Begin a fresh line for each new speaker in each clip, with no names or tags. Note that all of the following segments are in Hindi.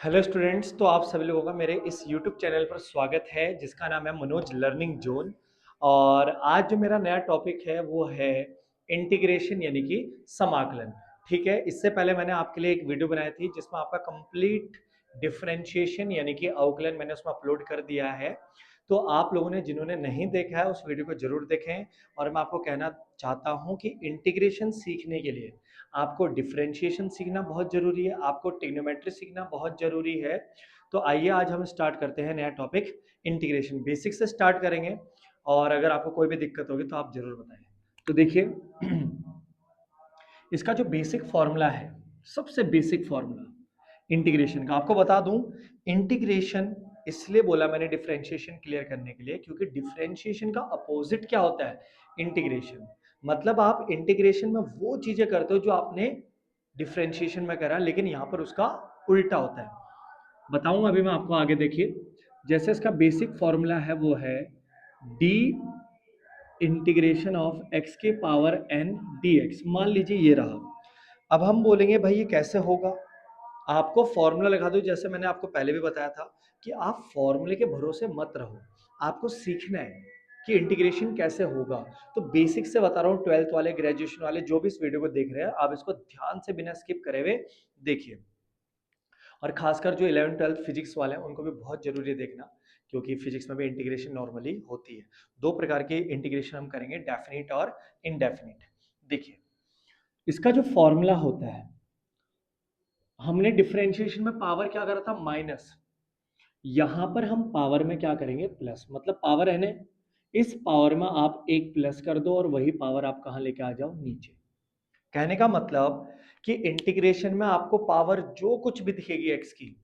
हेलो स्टूडेंट्स, तो आप सभी लोगों का मेरे इस यूट्यूब चैनल पर स्वागत है जिसका नाम है मनोज लर्निंग जोन। और आज जो मेरा नया टॉपिक है वो है इंटीग्रेशन यानी कि समाकलन। ठीक है, इससे पहले मैंने आपके लिए एक वीडियो बनाई थी जिसमें आपका कंप्लीट डिफरेंशिएशन यानी कि अवकलन मैंने उसमें अपलोड कर दिया है। तो आप लोगों ने जिन्होंने नहीं देखा है उस वीडियो को जरूर देखें। और मैं आपको कहना चाहता हूँ कि इंटीग्रेशन सीखने के लिए आपको डिफरेंशिएशन सीखना बहुत जरूरी है, आपको ट्रिग्नोमेट्री सीखना बहुत जरूरी है। तो आइए आज हम स्टार्ट करते हैं नया टॉपिक इंटीग्रेशन। बेसिक से स्टार्ट करेंगे और अगर आपको कोई भी दिक्कत होगी तो आप जरूर बताएं। तो देखिए इसका जो बेसिक फॉर्मूला है, सबसे बेसिक फॉर्मूला इंटीग्रेशन का आपको बता दूं। इंटीग्रेशन इसलिए बोला मैंने डिफरेंशिएशन क्लियर करने के लिए क्योंकि डिफरेंशिएशन का अपोजिट क्या होता है, इंटीग्रेशन। मतलब आप इंटीग्रेशन में वो चीजें करते हो जो आपने डिफरेंशिएशन में करा, लेकिन यहां पर उसका उल्टा होता है। बताऊंगा अभी मैं आपको आगे। देखिए जैसे इसका बेसिक फॉर्मूला है वो है डी इंटीग्रेशन ऑफ एक्स के पावर एन डी एक्स। मान लीजिए ये रहा। अब हम बोलेंगे भाई ये कैसे होगा। आपको फॉर्मूला लगा दो, जैसे मैंने आपको पहले भी बताया था कि आप फॉर्मूले के भरोसे मत रहो, आपको सीखना है कि इंटीग्रेशन कैसे होगा। तो बेसिक से बता रहा हूँ, ट्वेल्थ वाले ग्रेजुएशन वाले जो भी इस वीडियो को देख रहे हैं आप इसको ध्यान से बिना स्किप करे हुए देखिए। और खासकर जो 11 ट्वेल्थ फिजिक्स वाले हैं उनको भी बहुत जरूरी है देखना, क्योंकि फिजिक्स में भी इंटीग्रेशन नॉर्मली होती है। दो प्रकार के इंटीग्रेशन हम करेंगे, डेफिनिट और इनडेफिनिट। देखिए इसका जो फॉर्मूला होता है, हमने डिफरेंशिएशन में पावर क्या करा था, माइनस। यहां पर हम पावर में क्या करेंगे, प्लस। मतलब पावर है ना, इस पावर में आप एक प्लस कर दो और वही पावर आप कहां लेके आ जाओ, नीचे। कहने का मतलब कि इंटीग्रेशन में आपको पावर जो कुछ भी दिखेगी एक्स की,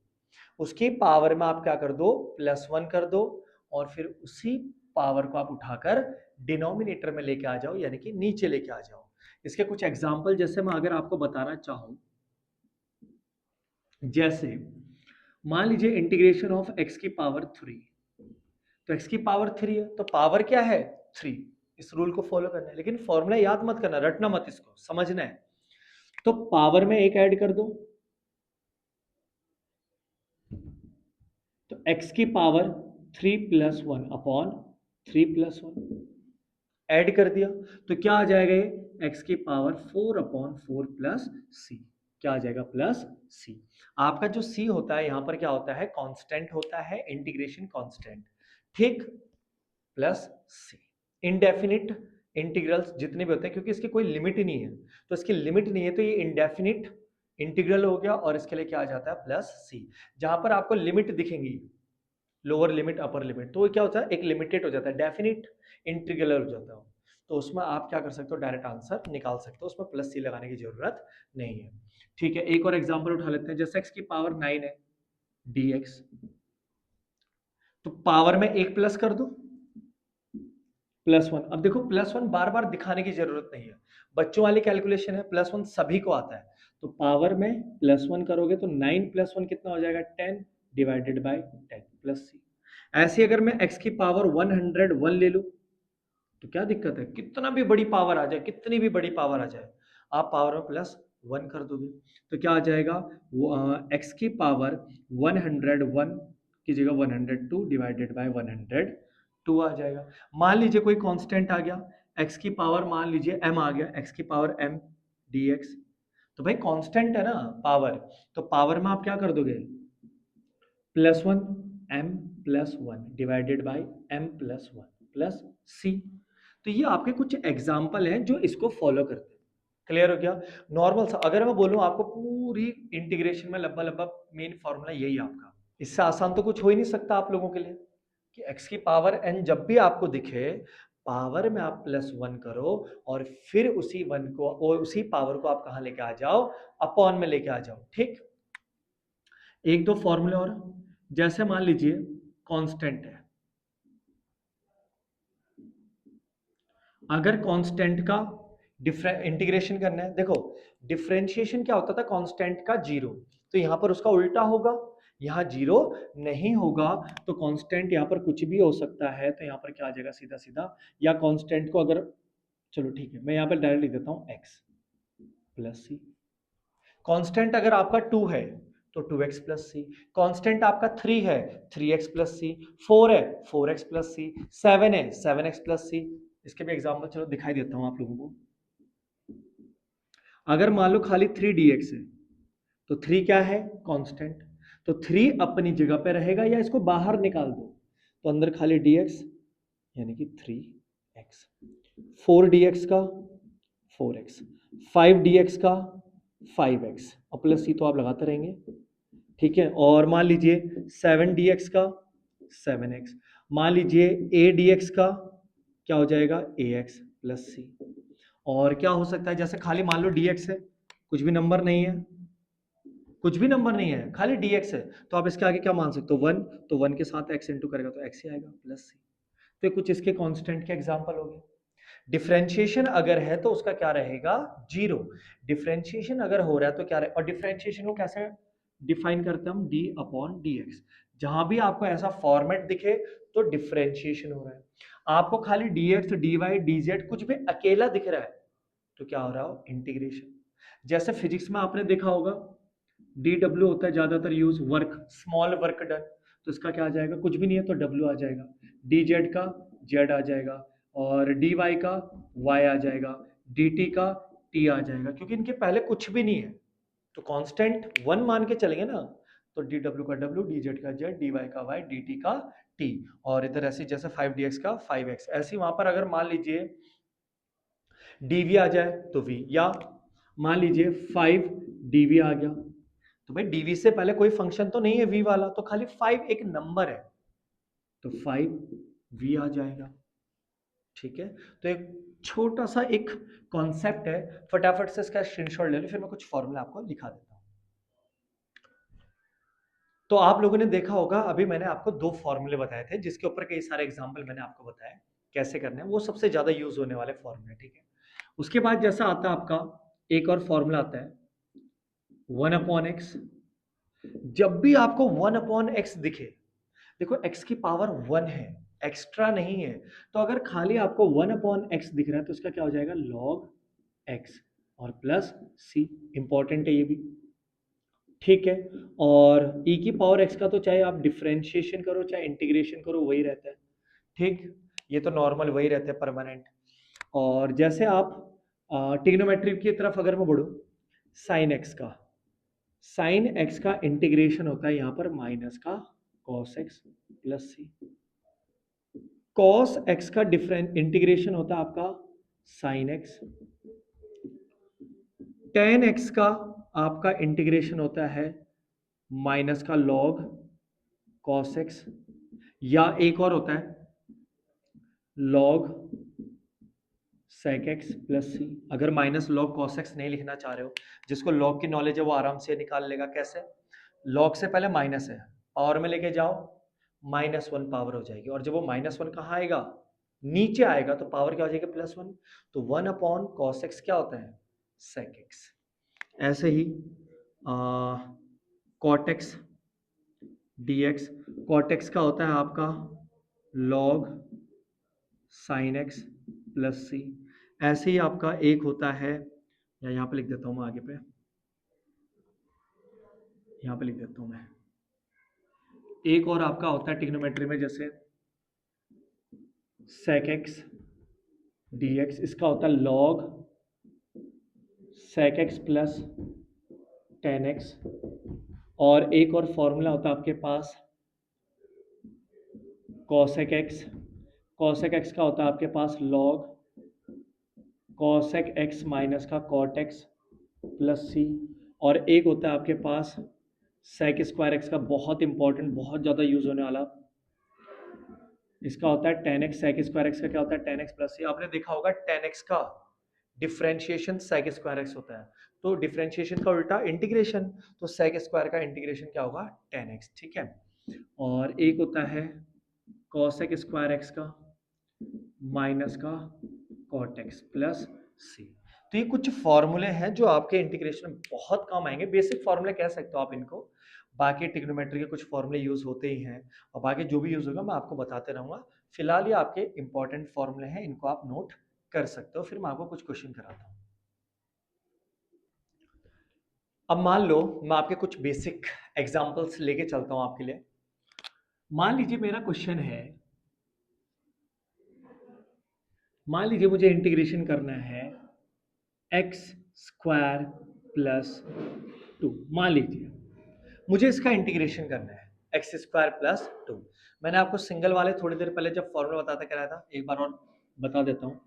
उसकी पावर में आप क्या कर दो, +1 कर दो। और फिर उसी पावर को आप उठाकर डिनोमिनेटर में लेके आ जाओ, यानी कि नीचे लेके आ जाओ। इसके कुछ एग्जांपल जैसे मैं अगर आपको बताना चाहूं, जैसे मान लीजिए इंटीग्रेशन ऑफ एक्स की पावर 3। तो एक्स की पावर 3 है तो पावर क्या है, 3। इस रूल को फॉलो करना है, लेकिन फॉर्मूला याद मत करना, रटना मत, इसको समझना है। तो पावर में एक ऐड कर दो, तो x की पावर 3+1 अपॉन 3+1 ऐड कर दिया। तो क्या आ जाएगा, ये x की पावर 4/4 प्लस सी। क्या आ जाएगा, प्लस सी। आपका जो c होता है यहां पर क्या होता है, कांस्टेंट होता है, इंटीग्रेशन कांस्टेंट। ठीक, प्लस सी। इनडेफिनिट इंटीग्रल्स जितने भी होते हैं, क्योंकि इसकी कोई लिमिट ही नहीं है, तो इसकी लिमिट नहीं है तो ये इनडेफिनिट इंटीग्रल हो गया। और इसके लिए क्या आ जाता है, प्लस सी। जहां पर आपको लिमिट दिखेंगी, लोअर लिमिट अपर लिमिट, तो क्या होता है, एक लिमिटेड हो जाता है, डेफिनिट इंटीग्रल हो जाता है। तो उसमें आप क्या कर सकते हो, डायरेक्ट आंसर निकाल सकते हो, उसमें प्लस सी लगाने की जरूरत नहीं है। ठीक है, एक और एग्जांपल उठा लेते हैं। जैसे एक्स की पावर 9 है dx, तो पावर में एक प्लस कर दो, +1। अब देखो +1 बार बार दिखाने की जरूरत नहीं है, बच्चों वाली कैलकुलेशन है, +1 सभी को आता है। तो पावर में +1 करोगे तो 9+1 कितना हो जाएगा, 10 डिवाइडेड बाई 10 प्लस सी। ऐसे अगर मैं x की पावर 101 ले लूं तो क्या दिक्कत है, कितना भी बड़ी पावर आ जाए, कितनी भी बड़ी पावर आ जाए, आप पावर में +1 कर दोगे तो क्या आ जाएगा, x की पावर 101 की जगह 102 डिवाइडेड बाय 102 आ जाएगा। मान लीजिए कोई कांस्टेंट आ गया, x की पावर मान लीजिए m आ गया, x की पावर m dx। तो भाई कांस्टेंट है ना पावर, तो पावर में आप क्या कर दोगे, +1 m +1 divided by m +1 plus C. तो ये आपके कुछ एग्जाम्पल हैं जो इसको फॉलो करते हैं। क्लियर हो गया। नॉर्मल सा अगर मैं बोलूं आपको पूरी इंटीग्रेशन में लंबा लंबा मेन फॉर्मूला यही आपका, इससे आसान तो कुछ हो ही नहीं सकता आप लोगों के लिए, कि x की पावर n जब भी आपको दिखे, पावर में आप +1 करो और फिर उसी वन को और उसी पावर को आप कहां लेके आ जाओ, अपॉन में लेके आ जाओ। ठीक, एक दो फॉर्मूले और। जैसे मान लीजिए कांस्टेंट है, अगर कांस्टेंट का इंटीग्रेशन करना है, देखो डिफरेंशिएशन क्या होता था, कांस्टेंट का जीरो, तो यहां पर उसका उल्टा होगा, यहां जीरो नहीं होगा। तो कांस्टेंट यहां पर कुछ भी हो सकता है, तो यहां पर क्या आ जाएगा, सीधा सीधा। या कांस्टेंट को अगर, चलो ठीक है मैं यहां पर डायरेक्ट लिख देता हूं x प्लस सी। कांस्टेंट अगर आपका 2 है तो 2x प्लस सी। कॉन्स्टेंट आपका 3 है, 3x प्लस सी। 4 है, 4x प्लस सी। 7 है, 7x प्लस सी। इसके भी एग्जाम्पल चलो दिखाई देता हूं आप लोगों को। अगर मान लो खाली 3dx है, तो 3 क्या है? कांस्टेंट। तो 3 अपनी जगह पे रहेगा, या इसको बाहर निकाल दो तो अंदर खाली dx यानी कि 3x। 4dx का 4x, 5dx का 5x और प्लस सी तो आप लगाते रहेंगे, ठीक है। और मान लीजिए 7dx का 7x, मान लीजिए adx का क्या हो जाएगा? ax प्लस सी। और क्या हो सकता है, जैसे खाली मान लो dx है, कुछ भी नंबर नहीं है, कुछ भी नंबर नहीं है, खाली dx है, तो आप इसके आगे क्या मान सकते हो? 1, तो 1 के साथ x इंटू करेगा तो x ही आएगा प्लस सी। तो ये कुछ इसके कांस्टेंट के एग्जांपल हो गए। डिफरेंशिएशन अगर है तो उसका क्या रहेगा? जीरो। डिफरेंशिएशन अगर हो रहा है तो क्या रहेगा? और डिफरेंशिएशन को कैसे डिफाइन करते हैं हम? d upon dx। जहां भी आपको ऐसा फॉर्मेट दिखे तो डिफरेंशिएशन हो रहा है। आपको खाली dx, dy, dz कुछ भी अकेला दिख रहा है तो क्या हो रहा हो? इंटीग्रेशन। जैसे फिजिक्स में आपने देखा होगा dw होता है ज्यादातर use, work, small work done, तो इसका क्या आ जाएगा? कुछ भी नहीं है तो w आ जाएगा। dz का z आ जाएगा, और dy का y आ जाएगा, dt का t आ जाएगा, क्योंकि इनके पहले कुछ भी नहीं है। तो कांस्टेंट 1 मान के चलेंगे ना, तो dw का w, dz का z, dy का y, dt का t। और इधर ऐसे जैसे 5dx का 5x, ऐसे वहां पर अगर मान लीजिए dv आ जाए तो v, या मान लीजिए 5dv आ गया, तो भाई dv से पहले कोई फंक्शन तो नहीं है v वाला, तो खाली 5 एक नंबर है तो 5v आ जाएगा, ठीक है। तो एक छोटा सा एक कॉन्सेप्ट है, फटाफट से इसका स्क्रीनशॉट ले लो, फिर मैं कुछ फॉर्मूला आपको दिखा देता हूं। तो आप लोगों ने देखा होगा, अभी मैंने आपको 2 फॉर्मूले बताए थे जिसके ऊपर कई सारे एग्जाम्पल मैंने आपको बताया कैसे करने हैं, वो सबसे ज्यादा यूज होने वाले फॉर्मूले, ठीक है। उसके बाद जैसा आता है आपका एक और फॉर्मूला आता है 1/x। जब भी आपको 1/x दिखे, देखो x की पावर 1 है, एक्स्ट्रा नहीं है, तो अगर खाली आपको 1/x दिख रहा है तो इसका क्या हो जाएगा? log x और प्लस c। इंपॉर्टेंट है ये भी, ठीक है। और e की पावर x का तो चाहे आप डिफरेंशिएशन करो चाहे इंटीग्रेशन करो वही रहता है, ठीक। ये तो नॉर्मल वही रहते हैं, परमानेंट। और जैसे आप ट्रिग्नोमेट्री की तरफ अगर मैं बढ़ूं, साइन एक्स का इंटीग्रेशन होता है यहाँ पर माइनस का कॉस एक्स प्लस सी। कॉस एक्स का डिफरेंट इंटीग्रेशन होता है आपका साइन एक्स। टेन एक्स का आपका इंटीग्रेशन होता है माइनस का लॉग कॉस एक्स, या एक और होता है लॉग सेक एक्स प्लस सी। अगर माइनस लॉग कॉस एक्स नहीं लिखना चाह रहे हो, जिसको लॉग की नॉलेज है वो आराम से निकाल लेगा। कैसे? लॉग से पहले माइनस है, पावर में लेके जाओ, -1 पावर हो जाएगी, और जब वो -1 कहाँ आएगा? नीचे आएगा, तो पावर क्या हो जाएगी? +1। तो 1/cos x क्या होता है? sec x। ऐसे ही cot x dx, cot x का होता है आपका log sin x प्लस सी। ऐसे ही आपका एक होता है, या यहाँ पे लिख देता हूँ मैं, आगे पे यहाँ पे लिख देता हूँ मैं, एक और आपका होता है ट्रिग्नोमेट्री में, जैसे sec x dx, इसका होता है log sec x plus tan x। और एक और फॉर्मूला होता है आपके पास cosec x। cosec x का होता है आपके पास log cosec x माइनस का cot x प्लस सी। और एक होता है आपके पास sec स्क्वायर x का, बहुत इंपॉर्टेंट, बहुत ज़्यादा यूज होने वाला, इसका होता है tan x। sec square x का क्या होता है? tan x प्लस सी। आपने देखा होगा tan x का डिफरेंशिएशन sec स्क्वायर x होता है, तो डिफरेंशिएशन का उल्टा इंटीग्रेशन, तो sec स्क्वायर का इंटीग्रेशन क्या होगा? tan x, ठीक है। और एक होता है cosec स्क्वायर x का माइनस का cot x प्लस सी। तो ये कुछ फॉर्मूले हैं जो आपके इंटीग्रेशन में बहुत काम आएंगे, बेसिक फॉर्मूले कह सकते हो आप इनको। बाकी ट्रिग्नोमेट्री के कुछ फॉर्मूले यूज होते ही हैं, और बाकी जो भी यूज होगा मैं आपको बताते रहूंगा। फिलहाल ये आपके इंपॉर्टेंट फॉर्मूले हैं, इनको आप नोट कर सकते हो, फिर मैं आपको कुछ क्वेश्चन कराता हूँ। अब मान लो मैं आपके कुछ बेसिक एग्जांपल्स लेके चलता हूं आपके लिए। मान लीजिए मेरा क्वेश्चन है, मान लीजिए मुझे इंटीग्रेशन करना है एक्स स्क्वायर प्लस 2। मान लीजिए मुझे इसका इंटीग्रेशन करना है एक्स स्क्वायर प्लस 2। मैंने आपको सिंगल वाले थोड़ी देर पहले जब फॉर्मूला बताता कराया था, एक बार और बता देता हूँ।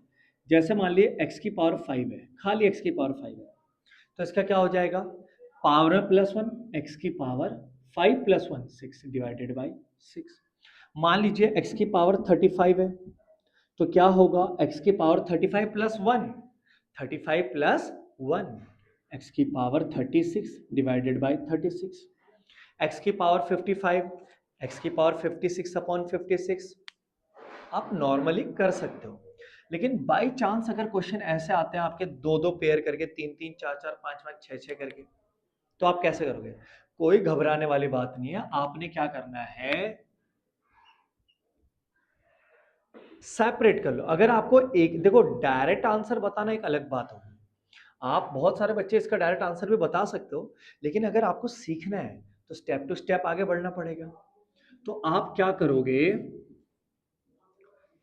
जैसे मान लिए एक्स की पावर 5 है, खाली एक्स की पावर 5 है, तो इसका क्या हो जाएगा, पावर में प्लस 1, एक्स की पावर 5 प्लस 1 6 डिवाइडेड बाई 6। मान लीजिए एक्स की पावर 35 है, तो क्या होगा, एक्स की पावर 35 प्लस 1, 35 प्लस 1, एक्स की पावर 36 डिवाइडेड बाई 36। एक्स की पावर 55, एक्स की पावर 56 अपॉन 56। आप नॉर्मली कर सकते हो, लेकिन बाई चांस अगर क्वेश्चन ऐसे आते हैं आपके दो दो पेयर करके, तीन तीन, चार चार, पांच पांच, छह छह करके, तो आप कैसे करोगे। कोई घबराने वाली बात नहीं है, आपने क्या करना है, सेपरेट कर लो। अगर आपको एक देखो, डायरेक्ट आंसर बताना एक अलग बात होगी, आप बहुत सारे बच्चे इसका डायरेक्ट आंसर भी बता सकते हो, लेकिन अगर आपको सीखना है तो स्टेप टू स्टेप आगे बढ़ना पड़ेगा। तो आप क्या करोगे,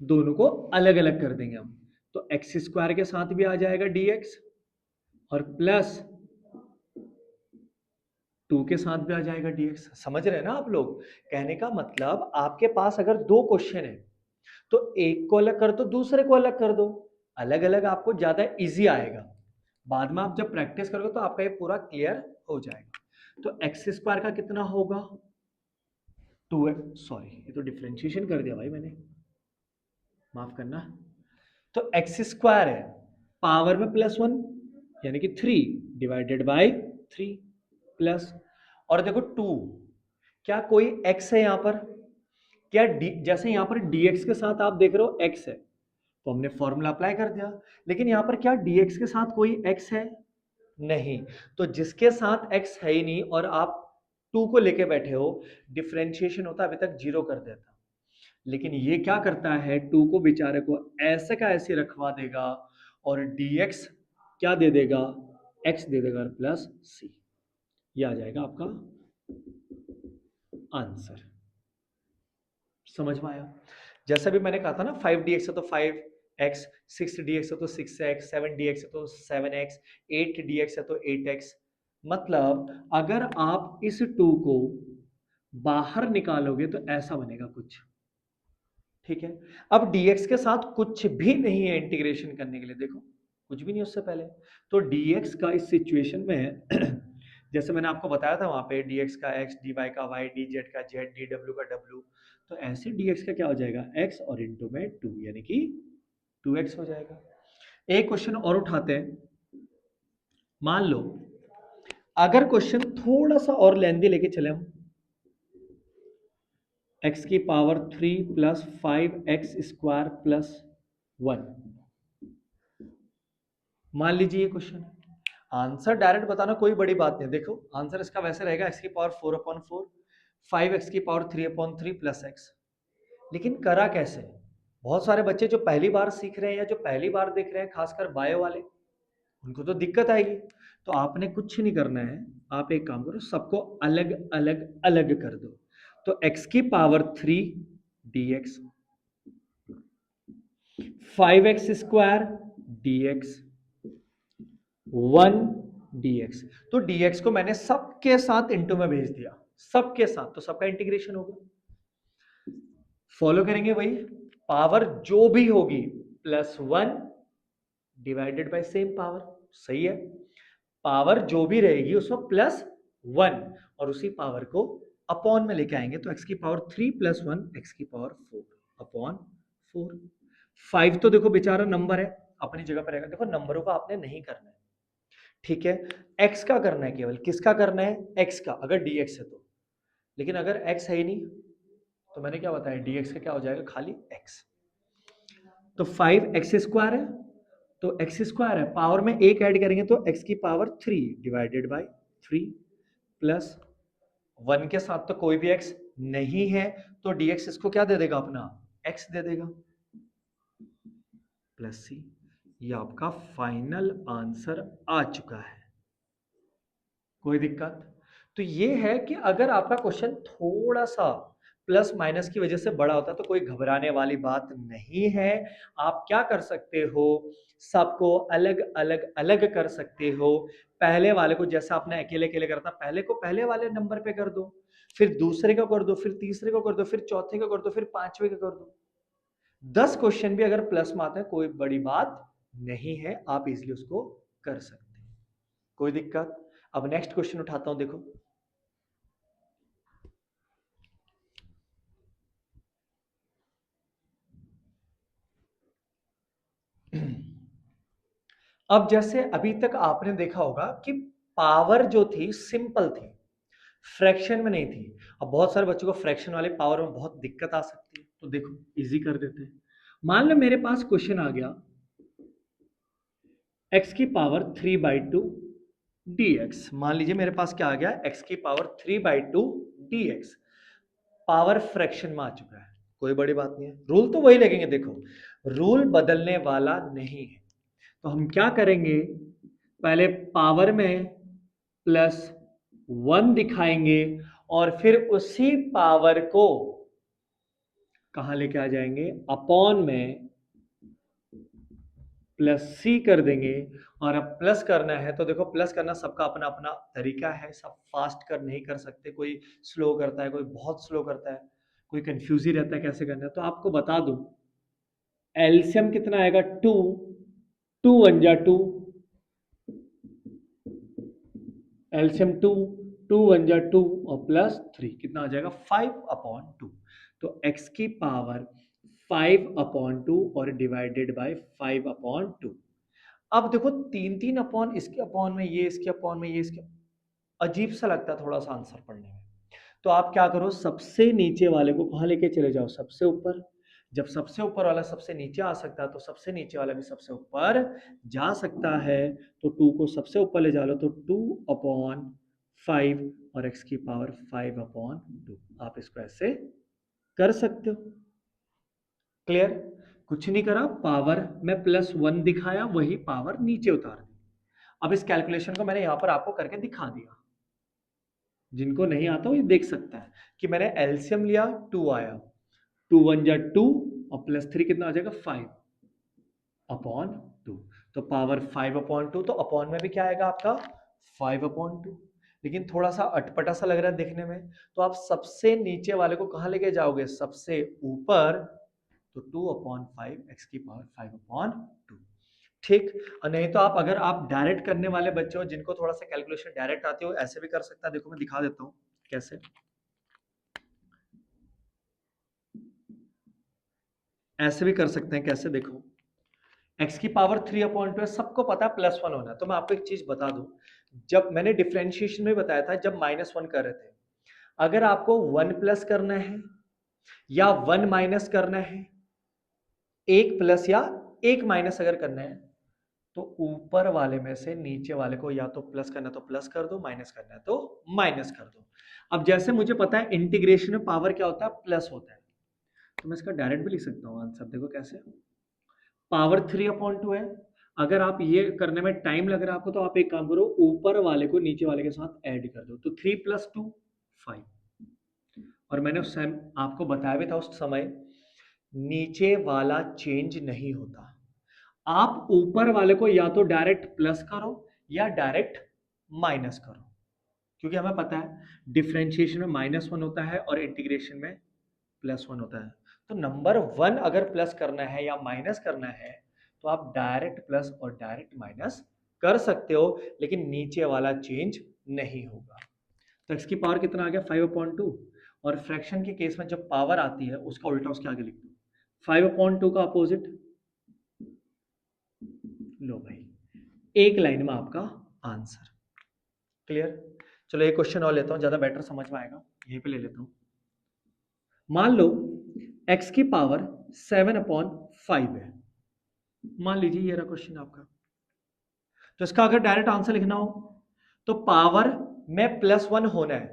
दोनों को अलग अलग कर देंगे हम। तो एक्स स्क्वायर के साथ भी आ जाएगा डीएक्स, और प्लस 2 के साथ भी आ जाएगा डीएक्स। समझ रहे हैं ना आप लोग। कहने का मतलब, आपके पास अगर दो क्वेश्चन है तो एक को अलग कर दो, दूसरे को अलग कर दो। अलग अलग आपको ज्यादा इजी आएगा, बाद में आप जब प्रैक्टिस करोगे तो आपका ये पूरा क्लियर हो जाएगा। तो एक्स स्क्वायर का कितना होगा, 2x, सॉरी ये तो डिफ्रेंशिएशन कर दिया भाई मैंने, माफ करना। तो एक्स स्क्वायर है, पावर में प्लस 1 यानी कि 3 डिवाइडेड बाय 3 प्लस, और देखो 2, क्या कोई x है यहां पर, क्या d, जैसे यहां पर dx के साथ आप देख रहे हो x है, तो हमने फॉर्मूला अप्लाई कर दिया। लेकिन यहां पर क्या dx के साथ कोई x है, नहीं। तो जिसके साथ x है ही नहीं और आप 2 को लेके बैठे हो, डिफरेंशिएशन होता अभी तक 0 कर देता। लेकिन ये क्या करता है, 2 को बेचारे को ऐसे का ऐसे रखवा देगा, और dx क्या दे देगा, x दे देगा प्लस c। ये आ जाएगा आपका आंसर। समझ में आया। जैसा भी मैंने कहा था ना, 5 dx है तो 5x, 6 dx है तो 6x, 7 dx है तो 7x, 8 dx है तो 8x। मतलब अगर आप इस 2 को बाहर निकालोगे तो ऐसा बनेगा कुछ, ठीक है। अब dx के साथ कुछ भी नहीं है इंटीग्रेशन करने के लिए, देखो कुछ भी नहीं उससे पहले। तो dx का इस सिचुएशन में जैसे मैंने आपको बताया था वहां पे, dx का x, dy का y, dz का z, dw का w, तो ऐसे dx का क्या हो जाएगा, x और इंटू में 2, यानी कि 2x हो जाएगा। एक क्वेश्चन और उठाते हैं। मान लो अगर क्वेश्चन थोड़ा सा और लेंदी लेके चले हम, x की power 3 plus 5x square plus 1। मान लीजिए ये क्वेश्चन है, आंसर डायरेक्ट बताना कोई बड़ी बात नहीं। देखो आंसर इसका वैसे रहेगा, x की पावर 4/4, 5x की पावर 3/3 प्लस x। लेकिन करा कैसे, बहुत सारे बच्चे जो पहली बार सीख रहे हैं या जो पहली बार देख रहे हैं, खासकर बायो वाले, उनको तो दिक्कत आएगी। तो आपने कुछ नहीं करना है, आप एक काम करो, सबको अलग अलग अलग कर दो। तो x की power 3 dx, 5x square dx, 1 dx। तो dx को मैंने सबके साथ इंटू में भेज दिया, सबके साथ, तो सबका इंटीग्रेशन होगा। फॉलो करेंगे वही, पावर जो भी होगी plus 1 divided by same power, सही है। पावर जो भी रहेगी उसमें प्लस 1, और उसी पावर को अपॉन में लेके आएंगे, तो x की पावर 3 प्लस 1, x की पावर 4 अपॉन 4। 5 तो देखो बेचारा नंबर है, अपनी जगह पर रहेगा। देखो नंबरों का आपने नहीं करना है, ठीक है। x का करना है, केवल किसका करना है, x का, अगर dx है तो। लेकिन अगर x है ही नहीं, तो मैंने क्या बताया, dx का क्या हो जाएगा, खाली x। तो 5x स्क्वायर है, तो x स्क्वायर है, पावर में एक ऐड करेंगे तो x की पावर 3 डिवाइडेड बाय 3 प्लस 1 के साथ तो कोई भी x नहीं है, तो dx इसको क्या दे देगा, अपना x दे देगा, प्लस c। ये आपका फाइनल आंसर आ चुका है। कोई दिक्कत? तो ये है कि अगर आपका क्वेश्चन थोड़ा सा प्लस माइनस की वजह से बड़ा होता है तो कोई घबराने वाली बात नहीं है। आप क्या कर सकते हो, सबको अलग अलग अलग कर सकते हो। पहले वाले को जैसा आपने अकेले अकेले करता, पहले को पहले वाले नंबर पे कर दो, फिर दूसरे का कर दो, फिर तीसरे को कर दो, फिर चौथे का कर दो, फिर पांचवे का कर दो। 10 क्वेश्चन भी अगर प्लस में आता है कोई बड़ी बात नहीं है, आप इजिली उसको कर सकते हैं। कोई दिक्कत? अब नेक्स्ट क्वेश्चन उठाता हूं, देखो। अब जैसे अभी तक आपने देखा होगा कि पावर जो थी सिंपल थी, फ्रैक्शन में नहीं थी। अब बहुत सारे बच्चों को फ्रैक्शन वाले पावर में बहुत दिक्कत आ सकती है, तो देखो इजी कर देते हैं। मान लो मेरे पास क्वेश्चन आ गया x की पावर 3/2 dx। मान लीजिए मेरे पास क्या आ गया, x की पावर 3/2 dx। पावर फ्रैक्शन में आ चुका है, कोई बड़ी बात नहीं है, रूल तो वही लगेंगे। देखो रूल बदलने वाला नहीं है, तो हम क्या करेंगे, पहले पावर में +1 दिखाएंगे और फिर उसी पावर को कहां लेके आ जाएंगे, अपॉन में +c कर देंगे। और अब प्लस करना है तो देखो, प्लस करना सबका अपना अपना तरीका है, सब फास्ट कर नहीं कर सकते, कोई स्लो करता है, कोई बहुत स्लो करता है, कोई कंफ्यूज ही रहता है कैसे करना है। तो आपको बता दूं, एलसीएम कितना आएगा, 2, 2 1 जा 2, एलसीएम 2, 2 1 जा 2 और +3 कितना आ जाएगा, 5/2। तो x की पावर 5/2 और डिवाइडेड बाय 5/2। अब देखो तीन तीन अपॉन, इसके अपॉन में ये, इसके अपॉन में ये, इसके, अजीब सा लगता है थोड़ा सा आंसर पढ़ने में। तो आप क्या करो, सबसे नीचे वाले को कहां लेके चले जाओ, सबसे ऊपर। जब सबसे ऊपर वाला सबसे नीचे आ सकता है तो सबसे नीचे वाला भी सबसे ऊपर जा सकता है। तो 2 को सबसे ऊपर ले जा लो, तो 2/5 और x की पावर 5/2। आप इसको ऐसे कर सकते हो। क्लियर? कुछ नहीं करा, पावर में +1 दिखाया, वही पावर नीचे उतार दी। अब इस कैलकुलेशन को मैंने यहां पर आपको करके दिखा दिया, जिनको नहीं आता वो ये देख सकता है कि मैंने एलसीएम लिया, 2 आया, 2 1 जा 2 और +3 कितना आ जाएगा, 5/2। तो पावर 5/2, तो अपॉन में भी क्या आएगा आपका, 5/2। लेकिन थोड़ा सा अटपटा सा लग रहा है देखने में, तो आप सबसे नीचे वाले को कहां लेके जाओगे, सबसे ऊपर। तो 2/5 x की पावर 5/2। ठीक। और नहीं तो आप, अगर आप डायरेक्ट करने वाले बच्चे हो, जिनको थोड़ा सा कैलकुलेशन डायरेक्ट आती हो, ऐसे भी कर सकता है। देखो मैं दिखा देता हूं कैसे। ऐसे भी कर सकते हैं, कैसे, देखो x की पावर 3/2 है, सबको पता है +1 होना है। तो मैं आपको एक चीज बता दूं, जब मैंने डिफरेंशिएशन में बताया था, जब -1 कर रहे थे, अगर आपको 1 प्लस करना है या 1 माइनस करना है, एक प्लस या एक माइनस अगर करना है, तो ऊपर वाले में से नीचे वाले को या तो प्लस करना है तो प्लस कर दो, माइनस करना है तो माइनस कर दो। अब जैसे मुझे पता है इंटीग्रेशन में पावर क्या होता है, प्लस होता है, तो मैं इसका डायरेक्ट भी लिख सकता हूँ आंसर। देखो कैसे, पावर 3/2 है। अगर आप ये करने में टाइम लग रहा है आपको, तो आप एक काम करो, ऊपर वाले को नीचे वाले के साथ ऐड कर दो, तो 3 + 2 5। और मैंने उस टाइम आपको बताया भी था, उस समय नीचे वाला चेंज नहीं होता। आप ऊपर वाले को या तो डायरेक्ट प्लस करो या डायरेक्ट माइनस करो, क्योंकि हमें पता है डिफरेंशिएशन में -1 होता है और इंटीग्रेशन में +1 होता है। तो नंबर 1 अगर प्लस करना है या माइनस करना है, तो आप डायरेक्ट प्लस और डायरेक्ट माइनस कर सकते हो, लेकिन नीचे वाला चेंज नहीं होगा। तो x की पावर कितना आ गया, 5/2। और फ्रैक्शन के केस में जब पावर आती है, उसका उल्टा उसके आगे लिख दो, 5/2 का अपोजिट। लो भाई, एक लाइन में आपका आंसर। क्लियर? चलो एक क्वेश्चन और लेता हूं, ज्यादा बेटर समझ में आएगा, यहीं पे ले लेता हूं। मान लो x की पावर 7/5 है। मान लीजिए ये रहा क्वेश्चन आपका। तो इसका अगर डायरेक्ट आंसर लिखना हो, तो पावर में +1 होना है,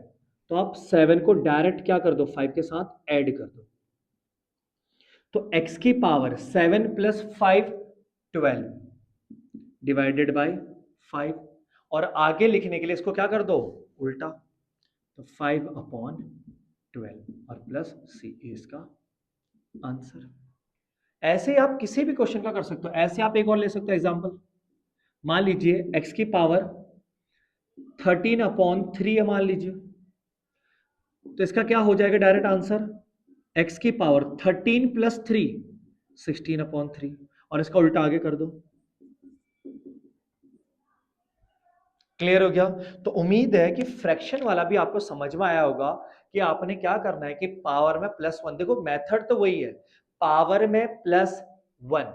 तो आप 7 को डायरेक्ट क्या कर दो, 5 के साथ ऐड कर दो। तो x की पावर 7 + 5 12 डिवाइडेड बाय 5। और आगे लिखने के लिए इसको क्या कर दो, उल्टा। तो 5/12 और प्लस सी इसका आंसर। ऐसे ही आप किसी भी क्वेश्चन का कर सकते हो। ऐसे आप एक और ले सकते हो एग्जांपल। मान लीजिए x की पावर 13/3 मान लीजिए, तो इसका क्या हो जाएगा डायरेक्ट आंसर, x की पावर 13 + 3 16/3, और इसका उल्टा आगे कर दो। क्लियर हो गया? तो उम्मीद है कि फ्रैक्शन वाला भी आपको समझ में आया होगा कि आपने क्या करना है कि पावर में +1, देखो मेथड तो वही है, पावर में +1,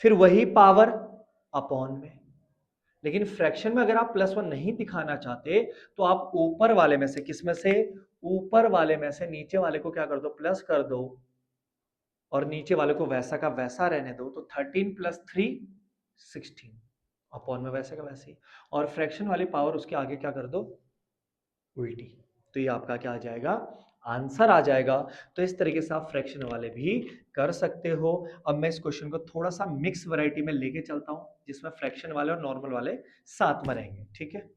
फिर वही पावर अपॉन में। लेकिन फ्रैक्शन में अगर आप +1 नहीं दिखाना चाहते तो आप ऊपर वाले में से, किसमें से, ऊपर वाले में से नीचे वाले को क्या कर दो, प्लस कर दो, और नीचे वाले को वैसा का वैसा रहने दो। तो 13 + 3 16 अपॉन में वैसे का वैसे ही, और फ्रैक्शन वाली पावर उसके आगे क्या कर दो, उल्टी। तो ये आपका क्या आ जाएगा, आंसर आ जाएगा। तो इस तरीके से आप फ्रैक्शन वाले भी कर सकते हो। अब मैं इस क्वेश्चन को थोड़ा सा मिक्स वैरायटी में लेके चलता हूं, जिसमें फ्रैक्शन वाले और नॉर्मल वाले साथ में रहेंगे, ठीक है।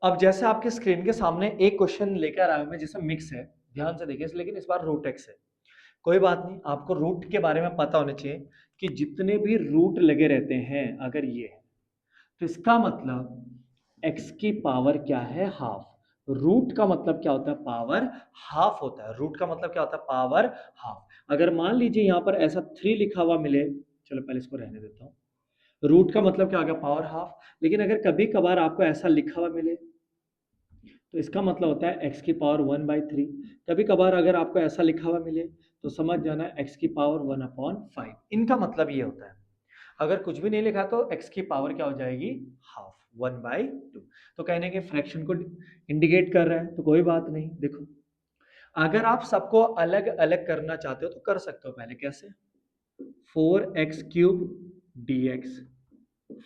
अब जैसे आपके स्क्रीन के सामने एक क्वेश्चन लेकर आया हूं मैं जिसमें मिक्स है, ध्यान से देखिए, लेकिन इस बार रूट एक्स है। कोई बात नहीं, आपको रूट के बारे में पता होना चाहिए कि जितने भी रूट लगे रहते हैं अगर ये है, तो इसका मतलब x की पावर क्या है, हाफ। रूट का मतलब क्या होता है, पावर हाफ होता है। रूट का मतलब क्या होता है, पावर हाफ। अगर मान लीजिए यहां पर ऐसा 3 लिखा हुआ मिले, चलो पहले इसको रहने देता हूं, रूट का मतलब क्या हो गया, पावर हाफ। लेकिन अगर कभी कभार आपको ऐसा लिखा हुआ मिले तो इसका मतलब होता है x की पावर 1/3। कभी कभार अगर आपको ऐसा लिखा हुआ मिले तो समझ जाना x की पावर 1/5। इनका मतलब ये होता है। अगर कुछ भी नहीं लिखा तो x की पावर क्या हो जाएगी, हाफ, 1/2। तो कहने के फ्रैक्शन को इंडिकेट कर रहा है, तो कोई बात नहीं। देखो अगर आप सबको अलग अलग करना चाहते हो तो कर सकते हो। पहले कैसे, 4x³ dx,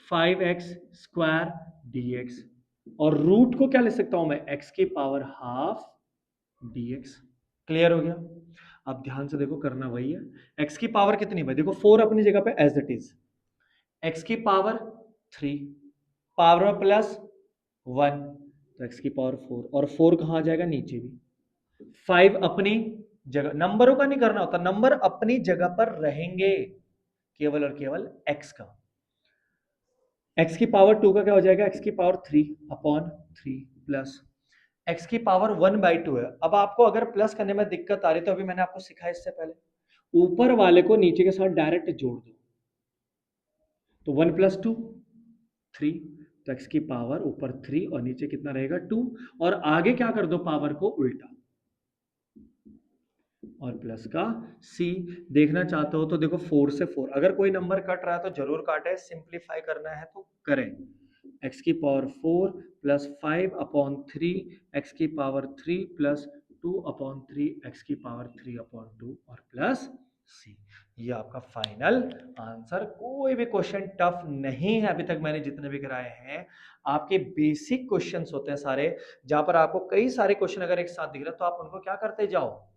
5x² dx, और रूट को क्या ले सकता हूं मैं, x की पावर हाफ dx। क्लियर हो गया? अब ध्यान से देखो, करना वही है। x की पावर कितनी भाई, देखो 4 अपनी जगह पे एज इट इज, x की पावर 3, पावर में +1, तो x की पावर 4, और 4 कहां आ जाएगा, नीचे भी। 5 अपनी जगह, नंबरों का नहीं करना होता, नंबर अपनी जगह पर रहेंगे, केवल और केवल x का। x की पावर 2 का क्या हो जाएगा, x की पावर 3/3 प्लस x की पावर 1/2 है। अब आपको अगर प्लस करने में दिक्कत आ रही है तो अभी मैंने आपको सिखाया इससे पहले, ऊपर वाले को नीचे के साथ डायरेक्ट जोड़ दो। तो 1 + 2 3, तो x की पावर ऊपर 3 और नीचे कितना रहेगा 2, और आगे क्या कर दो, पावर को उल्टा, और प्लस का c। देखना चाहते हो तो देखो 4 से 4, अगर कोई नंबर कट रहा है तो जरूर काटे, सिंप्लीफाई करना है तो करें। x की पावर 4 + 5/3, x की पावर 3 + 2/3, x की पावर 3/2 और प्लस c। ये आपका फाइनल आंसर। कोई भी क्वेश्चन टफ नहीं है अभी तक मैंने जितने भी कराए हैं, आपके बेसिक क्वेश्चंस होते हैं सारे, जहां पर आपको कई सारे क्वेश्चन अगर एक साथ दिख रहे तो आप उनको क्या करते जाओ,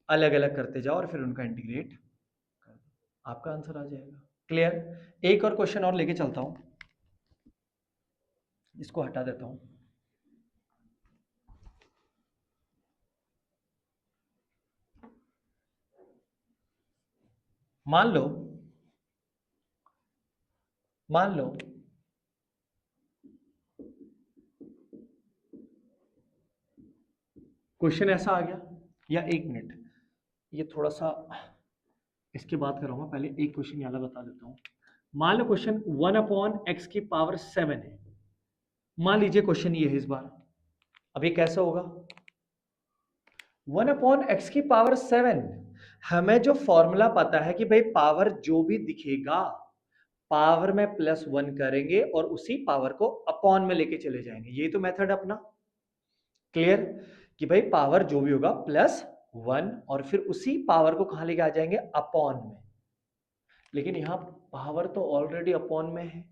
अलग अलग करते जाओ, और फिर उनका इंटीग्रेट कर दो, आपका आंसर आ जाएगा। क्लियर? एक और क्वेश्चन और लेके चलता हूं, इसको हटा देता हूं। मान लो, मान लो क्वेश्चन ऐसा आ गया, या एक मिनट, ये थोड़ा सा इसके बाद करूंगा, पहले एक क्वेश्चन वाला बता देता हूं। मान लो क्वेश्चन 1/x की पावर 7 है। मान लीजिए क्वेश्चन ये है इस बार। अब ये कैसे होगा, 1/x की पावर 7, हमें जो फॉर्मूला पता है कि भाई पावर जो भी दिखेगा पावर में +1 करेंगे और उसी पावर को अपॉन में लेके चले जाएंगे, यही तो मेथड अपना। क्लियर? कि भाई पावर जो भी होगा +1 और फिर उसी पावर को कहां लेके आ जाएंगे, अपॉन में। लेकिन यहां पावर तो ऑलरेडी अपॉन में है,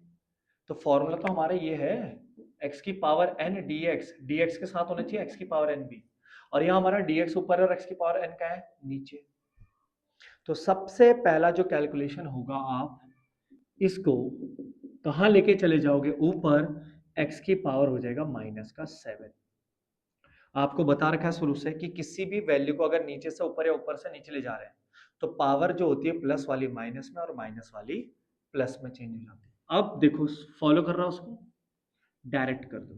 तो फॉर्मूला तो हमारा ये है, x की पावर n dx, dx के साथ होना चाहिए x की पावर n भी, और यहां हमारा dx ऊपर है और x की पावर n का है नीचे। तो सबसे पहला जो कैलकुलेशन होगा, आप इसको कहाँ लेके चले जाओगे? ऊपर x की पावर हो जाएगा -7। आपको बता रखा है शुरू से कि किसी भी वैल्यू को अगर नीचे से ऊपर या ऊपर से नीचे ले जा रहे हैं तो पावर जो होती है प्लस वाली माइनस में और माइनस वाली प्लस में चेंज हो जाती है। अब देखो, फॉलो कर रहा हूं उसको, डायरेक्ट कर दो।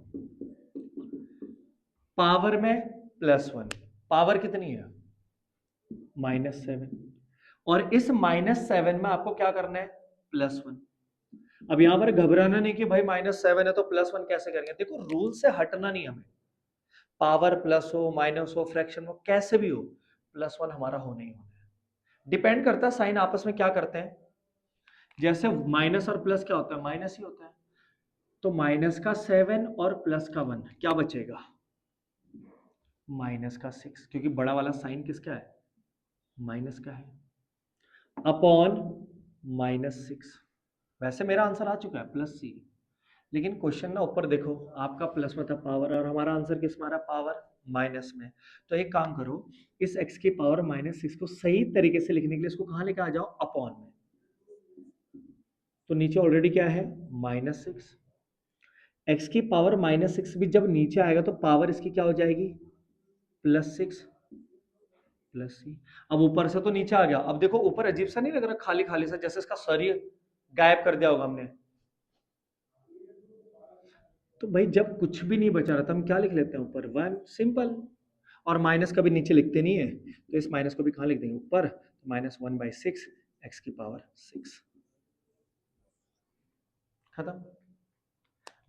पावर में +1, पावर कितनी है? -7, और इस -7 में आपको क्या करना है? +1। अब यहां पर घबराना नहीं कि भाई -7 है तो +1 कैसे करेंगे। देखो, रूल से हटना नहीं हमें, पावर प्लस हो माइनस हो फ्रैक्शन हो कैसे भी हो, +1 हमारा होना ही होना है। डिपेंड करता है साइन आपस में क्या करते हैं। जैसे माइनस और प्लस क्या होता है? माइनस ही होता है। तो -7 और +1 क्या बचेगा? -6, क्योंकि बड़ा वाला साइन किसका है? माइनस का है, अपॉन -6। वैसे मेरा आंसर आ चुका है +c, लेकिन क्वेश्चन ना ऊपर देखो, आपका प्लस में था पावर और हमारा आंसर किस में आ रहा है? पावर माइनस में। तो एक काम करो, इस x की पावर -6 को सही तरीके से लिखने के लिए इसको कहाँ लेके आ जाओ? अपॉन में। तो नीचे ऑलरेडी क्या है? -6। x की पावर -6 भी जब नीचे आएगा तो पावर इसकी क्या हो जाएगी? +6 +c। अब ऊपर से तो नीचे आ गया। अब देखो ऊपर अजीब सा नहीं लग रहा, खाली खाली सा, जैसे इसका सर ही गायब कर दिया होगा हमने। तो भाई जब कुछ भी नहीं बचा रहा था हम क्या लिख लेते हैं ऊपर? 1, सिंपल। और माइनस कभी नीचे लिखते नहीं है, तो इस माइनस को भी कहाँ लिख देंगे? ऊपर। तो -1/6 x की पावर 6, खत्म।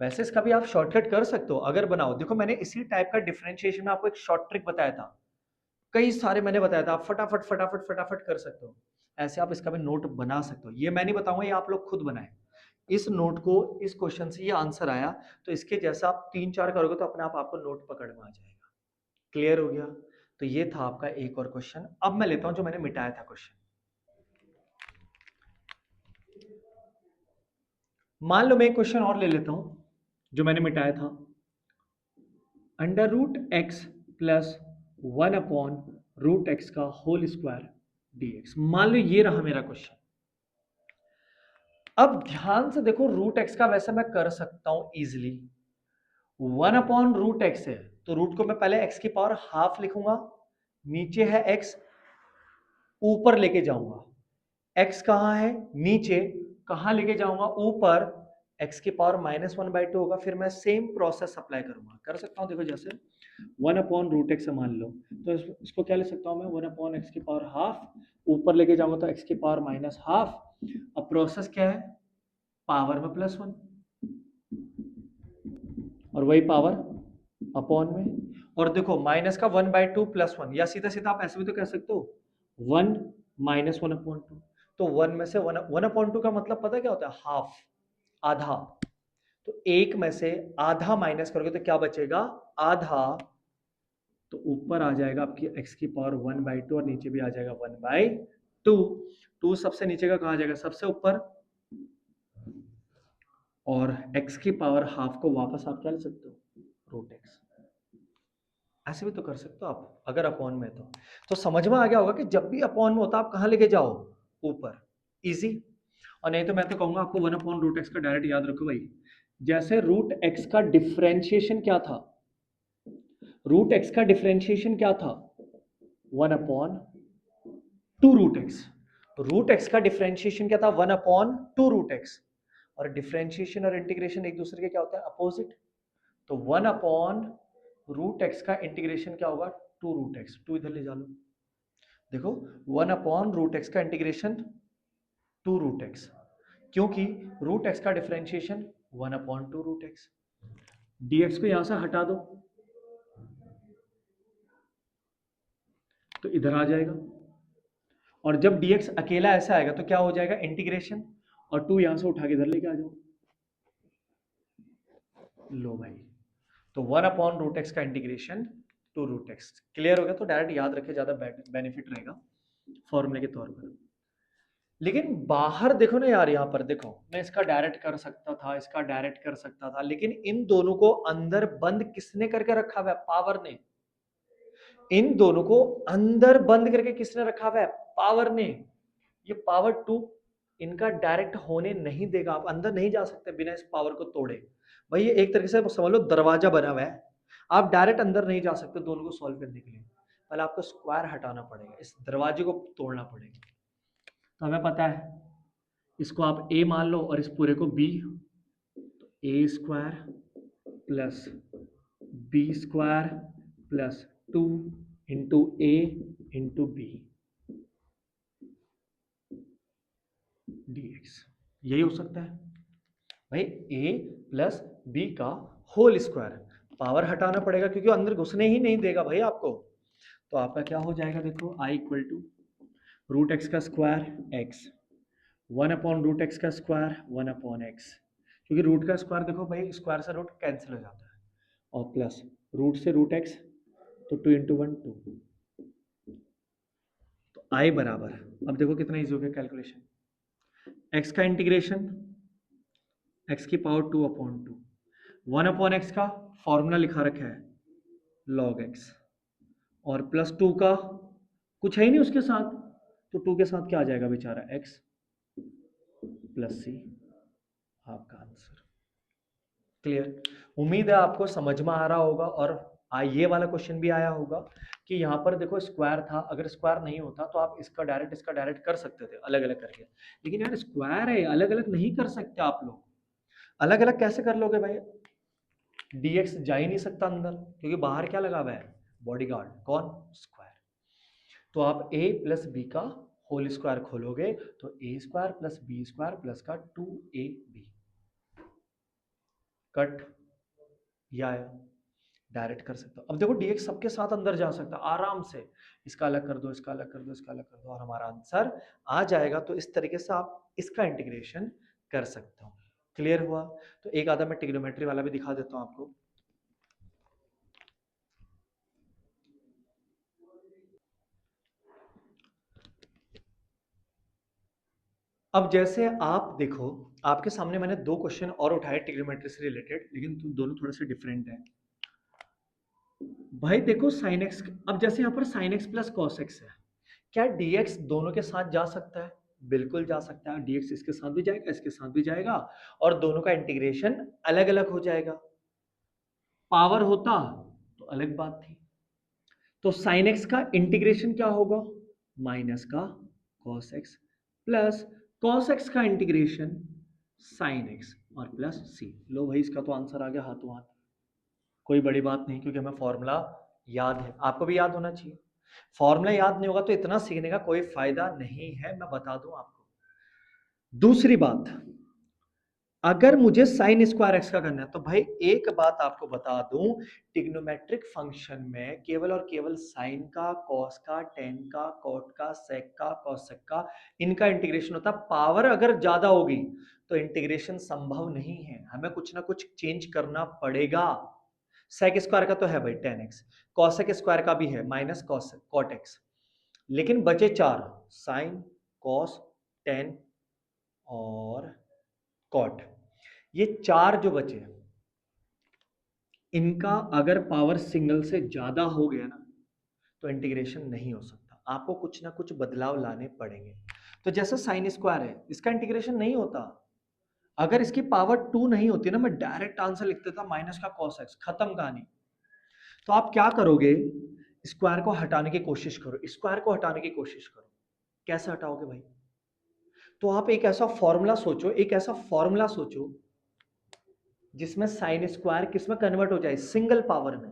वैसे इसका भी आप शॉर्टकट कर सकते हो अगर बनाओ। देखो, मैंने इसी टाइप का डिफरेंशिएशन में आपको एक शॉर्ट ट्रिक बताया था, कई सारे मैंने बताया था, आप फटाफट फटाफट फटाफट कर सकते हो। ऐसे आप इसका भी नोट बना सकते हो। ये मैं नहीं बताऊंगा, ये आप लोग खुद बनाए। इस नोट को, इस क्वेश्चन से ये आंसर आया, तो इसके जैसा आप 3-4 करोगे तो अपने आप आपको नोट पकड़ में आ जाएगा। क्लियर हो गया? तो ये था आपका एक और क्वेश्चन। अब मैं लेता हूं जो मैंने मिटाया था क्वेश्चन। मान लो मैं एक क्वेश्चन और ले लेता हूं जो मैंने मिटाया था। √x प्लस 1/√x का होल स्क्वायर dx। मान लो ये रहा मेरा क्वेश्चन। अब ध्यान से देखो, √x का वैसे मैं कर सकता हूं इजिली। 1/√x है तो रूट को मैं पहले x की पावर हाफ लिखूंगा, नीचे है x, ऊपर लेके जाऊंगा। x कहां है? नीचे। कहां लेके जाऊंगा? ऊपर। x की पावर -1/2 होगा। फिर मैं सेम प्रोसेस अप्लाई करूंगा, कर सकता हूं। देखो, जैसे 1/√x मान लो, तो इसको क्या ले सकता हूं मैं? 1/x की पावर हाफ, ऊपर लेके जाऊंगा तो x की पावर -12। अब प्रोसेस क्या है? पावर में +1 और वही पावर अपॉन में। और देखो, माइनस का 1/2 +1, या सीधा सीधा आप ऐसे भी तो कह सकते हो 1 -1/2। तो 1 में से 1/2 का मतलब पता क्या होता है? हाफ, आधा। तो एक में से आधा माइनस करोगे तो क्या बचेगा? आधा। तो ऊपर आ जाएगा आपकी x की पावर 1/2 और नीचे भी आ जाएगा 1/2। 2 सबसे नीचे का कहाँ जाएगा? सबसे ऊपर। और x की पावर हाफ को वापस आप क्या ले सकते हो? √x। ऐसे भी तो कर सकते हो आप अगर अपॉन में तो समझ में आ गया होगा कि जब भी अपॉन में होता है आप कहाँ लेके जाओ? ऊपर। इजी। और नहीं तो मैं तो कहूंगा आपको 1/√x का डायरेक्ट याद रखो भाई। जैसे √x का डिफरेंशिएशन क्या था? √x का डिफरेंशिएशन क्या था? 1/2√x। √x का डिफरेंशिएशन क्या था? 1/2√x। और डिफरेंशिएशन और इंटीग्रेशन एक दूसरे के क्या होता है? अपोजिट। तो 1/√x का इंटीग्रेशन क्या होगा? 2√x। 2 इधर ले जा लो। देखो, 1/√x का इंटीग्रेशन 2√x, क्योंकि √x का डिफरेंशिएशन 1/2√x। dx को यहां से हटा दो तो इधर आ जाएगा। और जब dx अकेला ऐसा आएगा तो क्या हो जाएगा? इंटीग्रेशन। और 2 यहां से उठा के इधर लेके आ जाओ। लो भाई, तो 1/√x का इंटीग्रेशन 2√x। क्लियर हो गया? तो डायरेक्ट याद रखे, ज्यादा बेनिफिट रहेगा फॉर्मूले के तौर पर। लेकिन बाहर देखो ना यार, यहाँ पर देखो, मैं इसका डायरेक्ट कर सकता था, इसका डायरेक्ट कर सकता था, लेकिन इन दोनों को अंदर बंद किसने करके रखा हुआ है? पावर ने। इन दोनों को अंदर बंद करके किसने रखा हुआ है? पावर ने। ये पावर 2 इनका डायरेक्ट होने नहीं देगा, आप अंदर नहीं जा सकते बिना इस पावर को तोड़े। भाई ये एक तरीके से समझ लो दरवाजा बना हुआ है, आप डायरेक्ट अंदर नहीं जा सकते दोनों को सॉल्व करने के लिए, पहले आपको स्क्वायर हटाना पड़ेगा, इस दरवाजे को तोड़ना पड़ेगा। तो हमें पता है इसको आप a मान लो और इस पूरे को b, तो a square plus b square plus 2 into a into b dx, यही हो सकता है भाई। a प्लस बी का होल स्क्वायर, पावर हटाना पड़ेगा क्योंकि अंदर घुसने ही नहीं देगा भाई आपको। तो आपका क्या हो जाएगा, देखो i equal to root x का स्क्वायर एक्स, 1/√x का स्क्वायर 1/x, क्योंकि रूट का स्क्वायर देखो भाई स्क्वायर से रूट कैंसिल हो जाता है, और प्लस रूट से रूट एक्स, तो 2 इंटू 1 2, तो i बराबर, अब देखो कितना इजी हो गया कैलकुलेशन, x का इंटीग्रेशन x की पावर 2/2, 1/x का फॉर्मूला लिखा रखा है log x, और प्लस 2 का कुछ है ही नहीं उसके साथ, तो 2 के साथ क्या आ जाएगा बेचारा x प्लस सी, आपका आंसर। क्लियर, उम्मीद है आपको समझ में आ रहा होगा। और ये वाला क्वेश्चन भी आया होगा कि यहाँ पर देखो स्क्वायर था, अगर स्क्वायर नहीं होता तो आप इसका डायरेक्ट कर सकते थे अलग अलग करके, लेकिन यार स्क्वायर है, अलग अलग नहीं कर सकते आप लोग। अलग अलग कैसे कर लोगे भाई, dx जा ही नहीं सकता अंदर क्योंकि बाहर क्या लगा हुआ है, बॉडीगार्ड, कौन, स्क्वायर। तो आप a प्लस बी का होल स्क्वायर खोलोगे तो a square plus b square plus का 2ab, कट, या डायरेक्ट कर सकते हो। अब देखो dx सबके साथ अंदर जा सकता है आराम से, इसका अलग कर दो, इसका अलग कर दो, इसका अलग कर दो, और हमारा आंसर आ जाएगा। तो इस तरीके से आप इसका इंटीग्रेशन कर सकते हो। क्लियर हुआ। तो एक आधा मैं ट्रिग्नोमेट्री वाला भी दिखा देता हूं आपको। अब जैसे आप देखो, आपके सामने मैंने 2 क्वेश्चन और उठाए ट्रिग्नोमेट्री से रिलेटेड, लेकिन दोनों थोड़े से डिफरेंट हैं। भाई देखो sin x, अब जैसे यहाँ पर sin x plus cos x है, क्या dx दोनों के साथ जा सकता है, बिल्कुल जा सकता है, dx इसके साथ भी जाएगा, इसके साथ भी जाएगा, और दोनों का इंटीग्रेशन अलग अलग हो जाएगा। पावर होता तो अलग बात थी। तो sin x का इंटीग्रेशन क्या होगा, माइनस का cos x plus cos x का इंटीग्रेशन sin x और प्लस c। लो भाई इसका तो आंसर आ गया हाथों हाथ, कोई बड़ी बात नहीं क्योंकि हमें फॉर्मूला याद है, आपको भी याद होना चाहिए। फॉर्मूला याद नहीं होगा तो इतना सीखने का कोई फायदा नहीं है, मैं बता दूं आपको। दूसरी बात, अगर मुझे साइन स्क्वायर एक्स का करना है तो भाई एक बात आपको बता दूं, ट्रिग्नोमेट्रिक फंक्शन में केवल और केवल साइन का, कॉस का, टेन का, कॉट का, सेक का, कॉसेक का, इनका इंटीग्रेशन होता। पावर अगर ज्यादा होगी तो इंटीग्रेशन संभव नहीं है, हमें कुछ ना कुछ चेंज करना पड़ेगा। सेक स्क्वायर का तो है भाई 10x, कॉसेक स्क्वायर का भी है माइनस कॉट एक्स, लेकिन बचे 4, साइन, कॉस, टेन और कॉट, ये 4 जो बचे, इनका अगर पावर सिंगल से ज्यादा हो गया ना तो इंटीग्रेशन नहीं हो सकता, आपको कुछ ना कुछ बदलाव लाने पड़ेंगे। तो जैसे साइन स्क्वायर है, इसका इंटीग्रेशन नहीं होता, अगर इसकी पावर 2 नहीं होती ना, मैं डायरेक्ट आंसर लिख देता माइनस का कॉस एक्स, खत्म कहानी। तो आप क्या करोगे, स्क्वायर को हटाने की कोशिश करो, स्क्वायर को हटाने की कोशिश करो। कैसे हटाओगे भाई, तो आप एक ऐसा फॉर्मूला सोचो, एक ऐसा फॉर्मूला सोचो जिसमें साइन स्क्वायर किसमें कन्वर्ट हो जाए, सिंगल पावर में।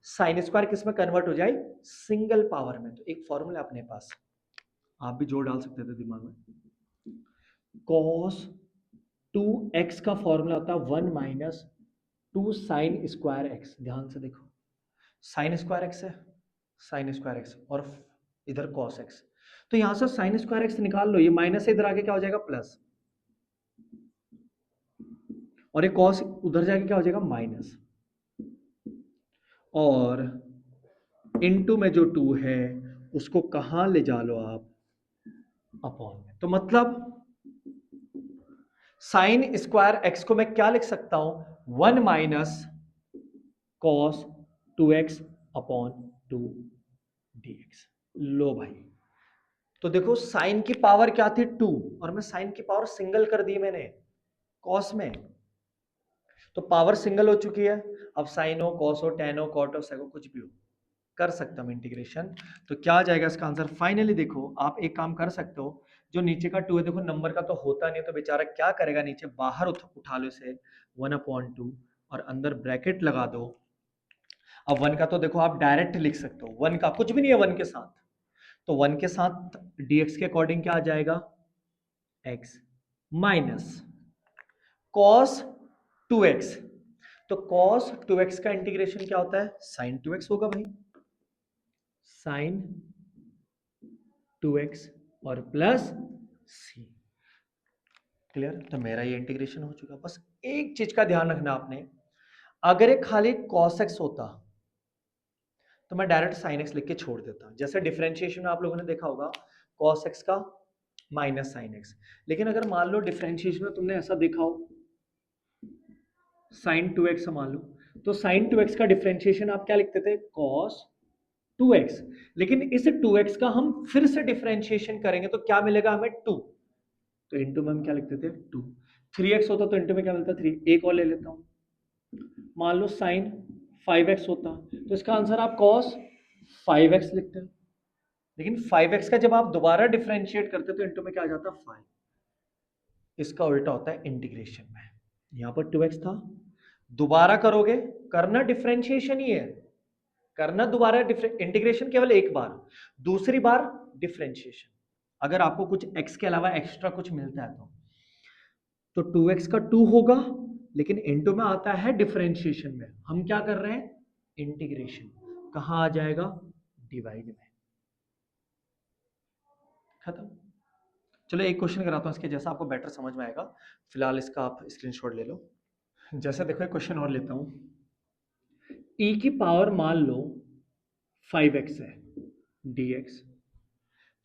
साइन स्क्वायर किसमें कन्वर्ट हो जाए, सिंगल पावर में। तो एक फॉर्मूला अपने पास, आप भी जोड़ डाल सकते थे दिमाग में। कॉस 2x का फॉर्मूला होता है 1 माइनस 2 साइन स्क्वायर एक्स। ध्यान से देखो, साइन स्क्वायर एक्स है, साइन स्क्वायर एक्स, और इधर कॉस एक्स। तो यहां से साइन स्क्वायर एक्स निकाल लो, ये माइनस से इधर आके क्या हो जाएगा, प्लस, और ये कॉस उधर जाके क्या हो जाएगा, माइनस, और इनटू में जो 2 है उसको कहां ले जा लो आप, अपॉन में। तो मतलब साइन स्क्वायर एक्स को मैं क्या लिख सकता हूं, 1 minus cos 2x upon 2 dx। लो भाई, तो देखो साइन की पावर क्या थी 2, और मैं साइन की पावर सिंगल कर दी मैंने कॉस में, तो पावर सिंगल हो चुकी है। अब साइन हो, कॉस हो, टेन हो, कॉट हो, सेक हो, कुछ भी हो, कर सकता हूं इंटीग्रेशन। तो क्या आ जाएगा इसका आंसर? फाइनली देखो आप एक काम कर सकते हो, जो नीचे का 2 है, देखो नंबर का तो होता नहीं, तो बेचारा क्या करेगा, नीचे बाहर उठा लो इसे 1/2 और अंदर ब्रैकेट लगा दो। अब 1 का तो देखो आप डायरेक्ट लिख सकते हो, 1 का कुछ भी नहीं है 1 के साथ, तो 1 के साथ dx के अकॉर्डिंग क्या आ जाएगा? x minus cos 2x। तो cos 2x का इंटीग्रेशन क्या होता है? sin 2x होगा भाई, sin 2x और प्लस c। क्लियर? तो मेरा ये इंटीग्रेशन हो चुका। बस एक चीज का ध्यान रखना आपने, अगर ये खाली cos x होता तो मैं डायरेक्ट sin x लिख के छोड़ देता, जैसे डिफरेंशिएशन में आप लोगों ने देखा होगा cos x का माइनस sin x। लेकिन अगर मान लो डिफरेंशिएशन में तुमने ऐसा देखा हो sin 2x मान लो, तो sin 2x का डिफरेंशिएशन आप क्या लिखते थे? cos 2x। लेकिन इस 2x का हम फिर से डिफरेंशिएशन करेंगे तो क्या मिलेगा हमें? 2। तो इंटू में हम क्या लिखते थे? 2। 3x होता तो इंटू में क्या मिलता? 3। एक और ले लेता हूं, मान लो sin 5x होता तो इसका आंसर आप cos 5x लिखते हैं। लेकिन 5x का जब आप दोबारा डिफरेंशिएट करते तो इंटू में क्या आ जाता? 5। इसका उल्टा होता है इंटीग्रेशन में, यहां पर 2x था, दोबारा करोगे, करना डिफरेंशिएशन ही है, करना दोबारा इंटीग्रेशन केवल एक बार, दूसरी बार डिफरेंशिएशन। अगर आपको कुछ x के अलावा एक्स्ट्रा कुछ मिलता है तो 2x का 2 होगा, लेकिन इनटू में आता है डिफरेंशिएशन में, हम क्या कर रहे हैं? इंटीग्रेशन। कहां आ जाएगा? डिवाइड में। खत्म। चलो एक क्वेश्चन कराता हूं इसके जैसा, आपको बेटर समझ में आएगा। फिलहाल इसका आप स्क्रीनशॉट ले लो। जैसे देखो एक क्वेश्चन और लेता हूं, e की पावर मान लो 5x है dx।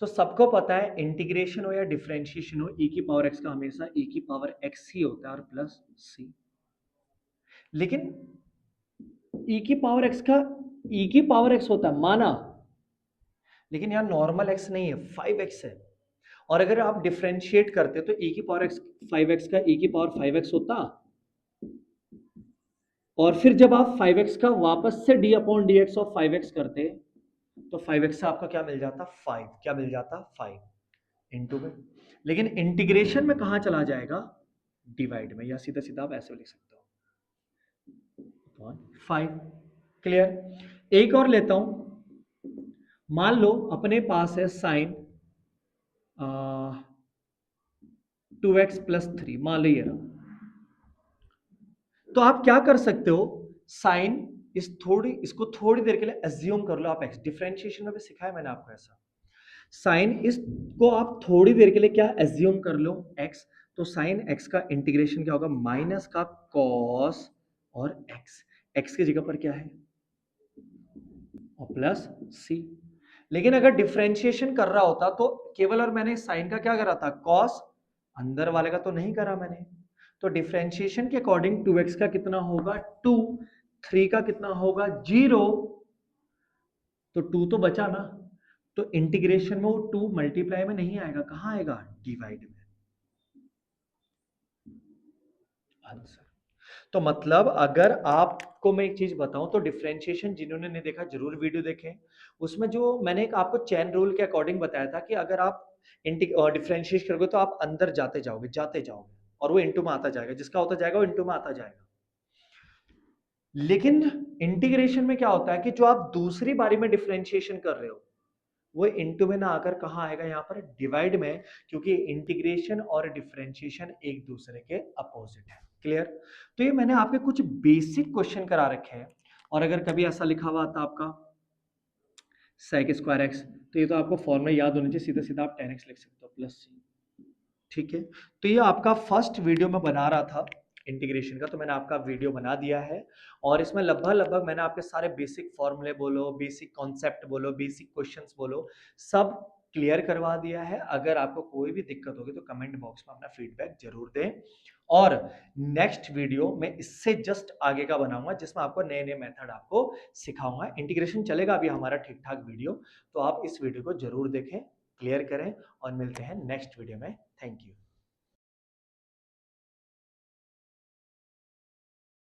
तो सबको पता है इंटीग्रेशन हो या डिफरेंशिएशन हो, e की पावर x का हमेशा e की पावर x ही होता है और प्लस c। लेकिन e की पावर x का e की पावर x होता है माना, लेकिन यहाँ नॉर्मल x नहीं है, 5x है। और अगर आप डिफरेंशिएट करते तो e की पावर x 5x का e की पावर 5x होता, और फिर जब आप 5x का वापस से d upon D x of 5x करते तो 5x से आपका क्या मिल जाता? 5। क्या मिल जाता? 5 इंटू में। लेकिन इंटीग्रेशन में कहां चला जाएगा? डिवाइड में, या सीधा सीधा आप ऐसे लिख सकते हो 5। क्लियर? एक और लेता हूं, मान लो अपने पास है साइन 2x प्लस 3, मान लो ये रहा। तो आप क्या कर सकते हो? साइन इसको थोड़ी देर के लिए एज्यूम कर लो आप x, डिफरेंशिएशन में भी सिखाया मैंने आपको ऐसा। साइन इसको आप थोड़ी देर के लिए क्या एज्यूम कर लो? x। तो साइन x का इंटीग्रेशन क्या होगा? माइनस का कॉस और x की जगह पर क्या है? और प्लस c। लेकिन अगर डिफरेंशिएशन कर रहा होता तो केवल और मैंने साइन का क्या करा था? कॉस, अंदर वाले का तो नहीं करा मैंने। तो डिफरेंशिएशन के अकॉर्डिंग 2x का कितना होगा? 2। 3 का कितना होगा? 0। तो 2 तो बचा ना, तो इंटीग्रेशन में वो 2 मल्टीप्लाई में नहीं आएगा, कहां आएगा? डिवाइड में। आंसर। तो मतलब अगर आपको मैं एक चीज बताऊं तो डिफरेंशिएशन जिन्होंने नहीं देखा जरूर वीडियो देखें। उसमें जो मैंने एक आपको चेन रूल के अकॉर्डिंग बताया था कि अगर आप डिफरेंशिएट करोगे तो आप अंदर जाते जाओगे और वो इंटू में आता जाएगा, जिसका होता जाएगा वो इंटू में आता जाएगा। लेकिन इंटीग्रेशन में क्या होता है कि जो आप दूसरी बारी में डिफरेंशिएशन कर रहे हो वो इंटू में ना आकर कहां आएगा? यहाँ पर डिवाइड में, क्योंकि इंटीग्रेशन और डिफरेंशिएशन एक दूसरे के अपोजिट है। क्लियर? तो ये मैंने आपके कुछ बेसिक क्वेश्चन करा रखे हैं, और अगर कभी ऐसा लिखा हुआ था आपका सेक स्क्वायर एक्स, तो ये तो आपको फॉर्मूला याद होना चाहिए, सीधा सीधा आप 10x लिख सकते हो प्लस c। ठीक है? तो ये आपका फर्स्ट वीडियो में बना रहा था इंटीग्रेशन का, तो मैंने आपका वीडियो बना दिया है, और इसमें लगभग लगभग मैंने आपके सारे बेसिक फॉर्मूले बोलो, बेसिक कॉन्सेप्ट बोलो, बेसिक क्वेश्चंस बोलो, सब क्लियर करवा दिया है। अगर आपको कोई भी दिक्कत होगी तो कमेंट बॉक्स में अपना फीडबैक जरूर दें, और नेक्स्ट वीडियो में इससे जस्ट आगे का बनाऊंगा जिसमें आपको नए नए मेथड आपको सिखाऊंगा। इंटीग्रेशन चलेगा अभी हमारा ठीक ठाक वीडियो, तो आप इस वीडियो को जरूर देखें। क्लियर करें और मिलते हैं नेक्स्ट वीडियो में। Thank you.